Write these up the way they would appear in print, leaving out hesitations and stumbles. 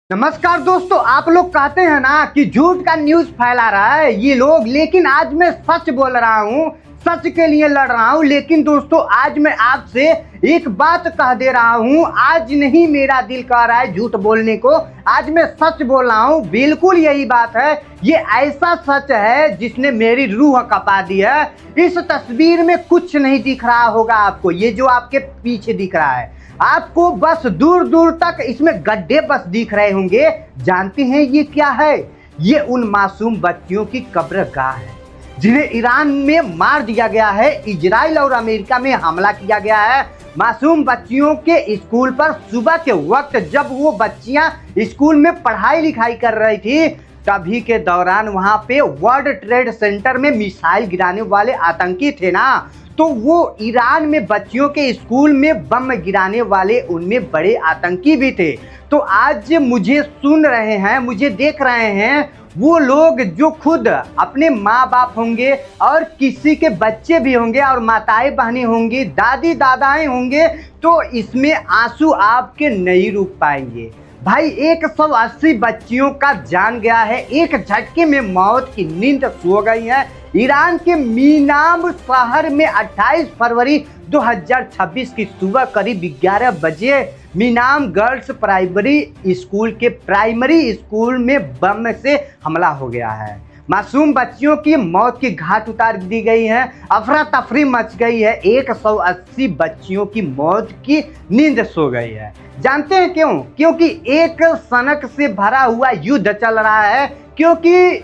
नमस्कार दोस्तों, आप लोग कहते हैं ना कि झूठ का न्यूज फैला रहा है ये लोग, लेकिन आज मैं सच बोल रहा हूँ, सच के लिए लड़ रहा हूँ। लेकिन दोस्तों आज मैं आपसे एक बात कह दे रहा हूँ, आज नहीं मेरा दिल कह रहा है झूठ बोलने को, आज मैं सच बोल रहा हूँ। बिल्कुल यही बात है, ये ऐसा सच है जिसने मेरी रूह कपा दी है। इस तस्वीर में कुछ नहीं दिख रहा होगा आपको, ये जो आपके पीछे दिख रहा है, आपको बस दूर दूर तक इसमें गड्ढे बस दिख रहे होंगे। जानते हैं ये क्या है? ये उन मासूम बच्चियों की कब्रगाह है जिन्हें ईरान में मार दिया गया है। इजराइल और अमेरिका में हमला किया गया है मासूम बच्चियों के स्कूल पर। सुबह के वक्त जब वो बच्चियां स्कूल में पढ़ाई लिखाई कर रही थी, तभी के दौरान वहां पे वर्ल्ड ट्रेड सेंटर में मिसाइल गिराने वाले आतंकी थे ना, तो वो ईरान में बच्चियों के स्कूल में बम गिराने वाले उनमें बड़े आतंकी भी थे। तो आज मुझे सुन रहे हैं, मुझे देख रहे हैं वो लोग जो खुद अपने माँ बाप होंगे और किसी के बच्चे भी होंगे और माताएं बहनें होंगी, दादी दादाएं होंगे, तो इसमें आंसू आपके नहीं रुक पाएंगे। भाई 180 बच्चियों का जान गया है, एक झटके में मौत की नींद सो गई है। ईरान के मीनाम शहर में 28 फरवरी 2026 की सुबह करीब 11 बजे मीनाम गर्ल्स प्राइमरी स्कूल के प्राइमरी स्कूल में बम से हमला हो गया है। मासूम बच्चियों की मौत की घाट उतार दी गई है, अफरा तफरी मच गई है। 180 बच्चियों की मौत की नींद सो गई है। जानते हैं क्यों? क्योंकि एक सनक से भरा हुआ युद्ध चल रहा है, क्योंकि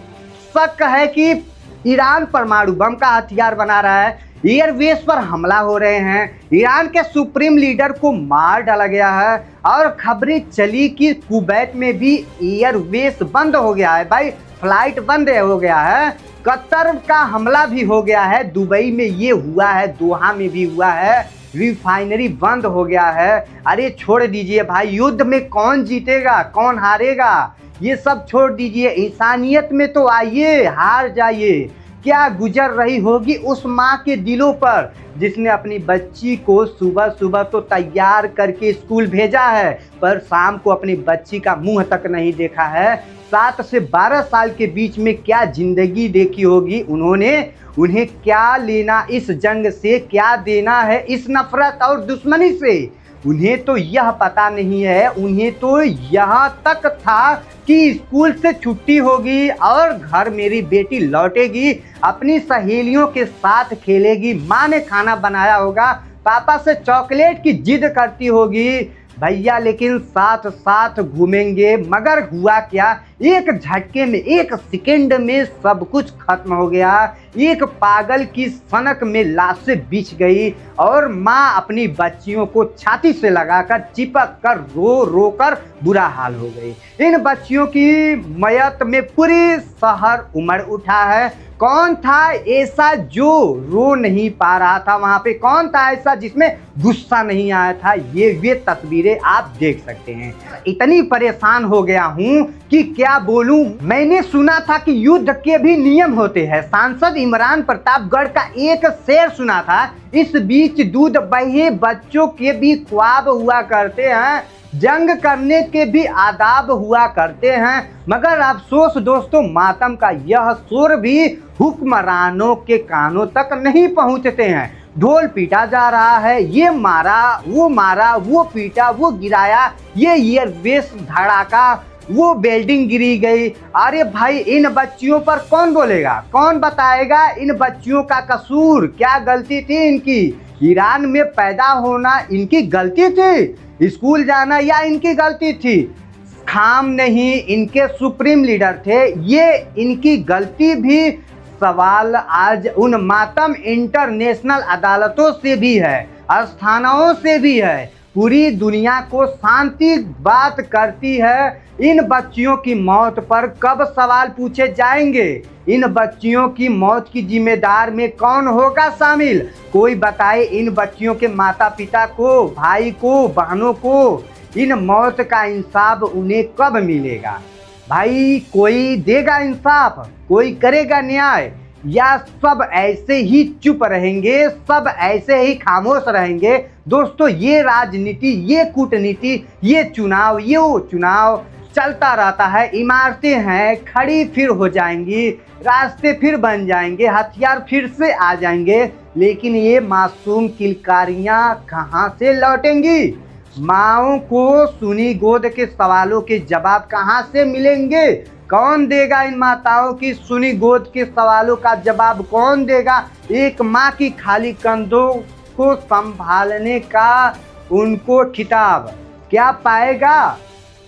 शक है कि ईरान परमाणु बम का हथियार बना रहा है। एयरवेस पर हमला हो रहे हैं, ईरान के सुप्रीम लीडर को मार डाला गया है और खबरें चली कि कुवैत में भी एयरवेस बंद हो गया है। भाई फ्लाइट बंद हो गया है, कतर का हमला भी हो गया है, दुबई में ये हुआ है, दोहा में भी हुआ है, रिफाइनरी बंद हो गया है। अरे छोड़ दीजिए भाई, युद्ध में कौन जीतेगा कौन हारेगा ये सब छोड़ दीजिए, इंसानियत में तो आइए, हार जाइए। क्या गुजर रही होगी उस माँ के दिलों पर जिसने अपनी बच्ची को सुबह सुबह तो तैयार करके स्कूल भेजा है, पर शाम को अपनी बच्ची का मुंह तक नहीं देखा है। 7 से 12 साल के बीच में क्या जिंदगी देखी होगी उन्होंने, उन्हें क्या लेना इस जंग से, क्या देना है इस नफरत और दुश्मनी से, उन्हें तो यह पता नहीं है। उन्हें तो यहाँ तक था कि स्कूल से छुट्टी होगी और घर मेरी बेटी लौटेगी, अपनी सहेलियों के साथ खेलेगी, माँ ने खाना बनाया होगा, पापा से चॉकलेट की जिद करती होगी भैया, लेकिन साथ साथ घूमेंगे। मगर हुआ क्या, एक झटके में, एक सेकंड में सब कुछ खत्म हो गया। एक पागल की सनक में लाशें बिछ गई और माँ अपनी बच्चियों को छाती से लगाकर चिपक कर रो रो कर बुरा हाल हो गई। इन बच्चियों की मयत में पूरी शहर उमड़ उठा है। कौन था ऐसा जो रो नहीं पा रहा था वहां पे? कौन था ऐसा जिसमें गुस्सा नहीं आया था? ये तस्वीरें आप देख सकते हैं। इतनी परेशान हो गया हूं कि क्या बोलूं। मैंने सुना था कि युद्ध के भी नियम होते हैं। सांसद इमरान प्रतापगढ़ का एक शेर सुना था, इस बीच दूध बहे बच्चों के भी ख्वाब हुआ करते हैं, जंग करने के भी आदाब हुआ करते हैं। मगर अफसोस दोस्तों, मातम का यह शोर भी हुक्मरानों के कानों तक नहीं पहुंचते हैं। ढोल पीटा जा रहा है, ये मारा, वो पीटा, वो गिराया, ये एयरबेस धड़ाका, वो बिल्डिंग गिरी गई। अरे भाई, इन बच्चियों पर कौन बोलेगा, कौन बताएगा इन बच्चियों का कसूर? क्या गलती थी इनकी? ईरान में पैदा होना इनकी गलती थी? स्कूल जाना या इनकी गलती थी? खाम नहीं, इनके सुप्रीम लीडर थे, ये इनकी गलती भी। सवाल आज उन मातम इंटरनेशनल अदालतों से भी है, आस्थानाओं से भी है। पूरी दुनिया को शांति बात करती है। इन बच्चियों की मौत पर कब सवाल पूछे जाएंगे? इन बच्चियों की मौत की जिम्मेदार में कौन होगा शामिल? कोई बताए इन बच्चियों के माता पिता को, भाई को, बहनों को। इन मौत का इंसाफ उन्हें कब मिलेगा? भाई कोई देगा इंसाफ? कोई करेगा न्याय? या सब ऐसे ही चुप रहेंगे, सब ऐसे ही खामोश रहेंगे? दोस्तों, ये राजनीति, ये कूटनीति, ये चुनाव, ये वो चुनाव, चलता रहता है। इमारतें हैं खड़ी फिर हो जाएंगी, रास्ते फिर बन जाएंगे, हथियार फिर से आ जाएंगे, लेकिन ये मासूम किलकारियां कहाँ से लौटेंगी? माओं को सुनी गोद के सवालों के जवाब कहाँ से मिलेंगे? कौन देगा इन माताओं की सुनी गोद के सवालों का जवाब? कौन देगा एक माँ की खाली कंधों को संभालने का उनको खिताब? क्या पाएगा?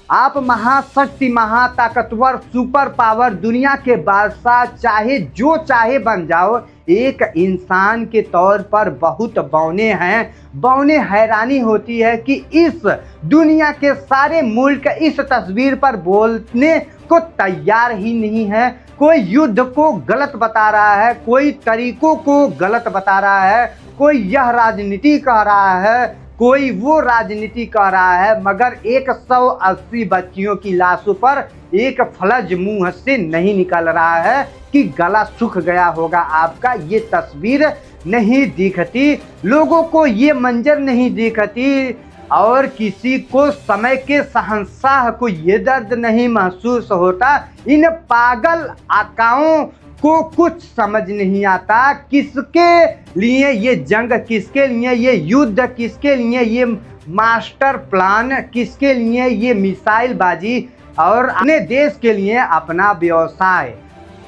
आप महाशक्ति, महाताकतवर, सुपर पावर, दुनिया के बादशाह, चाहे जो चाहे बन जाओ, एक इंसान के तौर पर बहुत बौने हैं। बौने हैरानी होती है कि इस दुनिया के सारे मुल्क इस तस्वीर पर बोलने को तैयार ही नहीं है। कोई युद्ध को गलत बता रहा है, कोई तरीकों को गलत बता रहा है, कोई यह राजनीति कह रहा है, कोई वो राजनीति कर रहा है, मगर 180 बच्चियों की लाशों पर एक फलज मुंह से नहीं निकल रहा है कि गला सूख गया होगा आपका। ये तस्वीर नहीं दिखती, लोगों को ये मंजर नहीं दिखती, और किसी को समय के शहंशाह को ये दर्द नहीं महसूस होता। इन पागल आकाओं को कुछ समझ नहीं आता, किसके लिए ये जंग, किसके लिए ये युद्ध, किसके लिए ये मास्टर प्लान, किसके लिए ये मिसाइल बाजी, और अपने देश के लिए अपना व्यवसाय।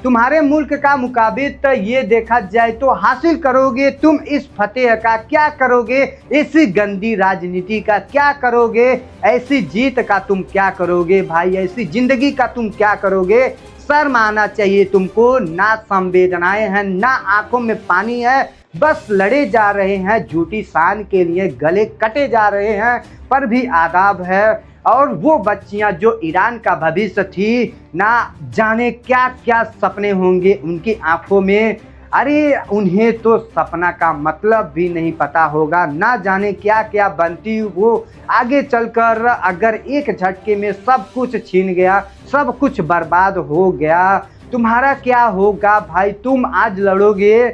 तुम्हारे मुल्क का मुकाबिल ये देखा जाए तो हासिल करोगे तुम इस फतेह का? क्या करोगे ऐसी गंदी राजनीति का? क्या करोगे ऐसी जीत का? तुम क्या करोगे भाई? ऐसी जिंदगी का तुम क्या करोगे? शर्म आना चाहिए तुमको। ना संवेदनाएं हैं, ना आंखों में पानी है, बस लड़े जा रहे हैं झूठी शान के लिए, गले कटे जा रहे हैं, पर भी आदाब है। और वो बच्चियां जो ईरान का भविष्य थी, ना जाने क्या क्या सपने होंगे उनकी आंखों में। अरे उन्हें तो सपना का मतलब भी नहीं पता होगा, ना जाने क्या क्या बनती वो आगे चलकर। अगर एक झटके में सब कुछ छीन गया, सब कुछ बर्बाद हो गया, तुम्हारा क्या होगा भाई? तुम आज लड़ोगे,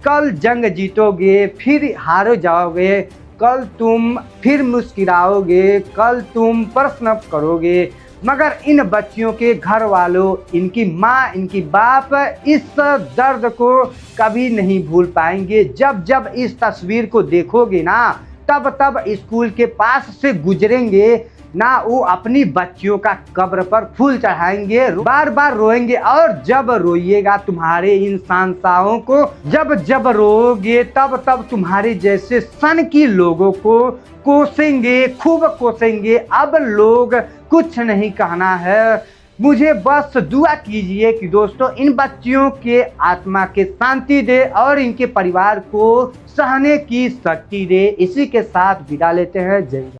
कल जंग जीतोगे, फिर हार जाओगे, कल तुम फिर मुस्कुराओगे, कल तुम प्रश्न करोगे, मगर इन बच्चियों के घर वालों, इनकी माँ, इनकी बाप इस दर्द को कभी नहीं भूल पाएंगे। जब जब इस तस्वीर को देखोगे ना, तब तब स्कूल के पास से गुजरेंगे ना, वो अपनी बच्चियों का कब्र पर फूल चढ़ाएंगे, बार बार रोएंगे। और जब रोइएगा तुम्हारे इन संस्थाओं को, जब जब रोओगे तब तब तुम्हारे जैसे सन की लोगों को कोसेंगे, खूब कोसेंगे। अब लोग कुछ नहीं कहना है, मुझे बस दुआ कीजिए कि दोस्तों इन बच्चियों के आत्मा के शांति दे और इनके परिवार को सहने की शक्ति दे। इसी के साथ विदा लेते हैं। जय हिंद।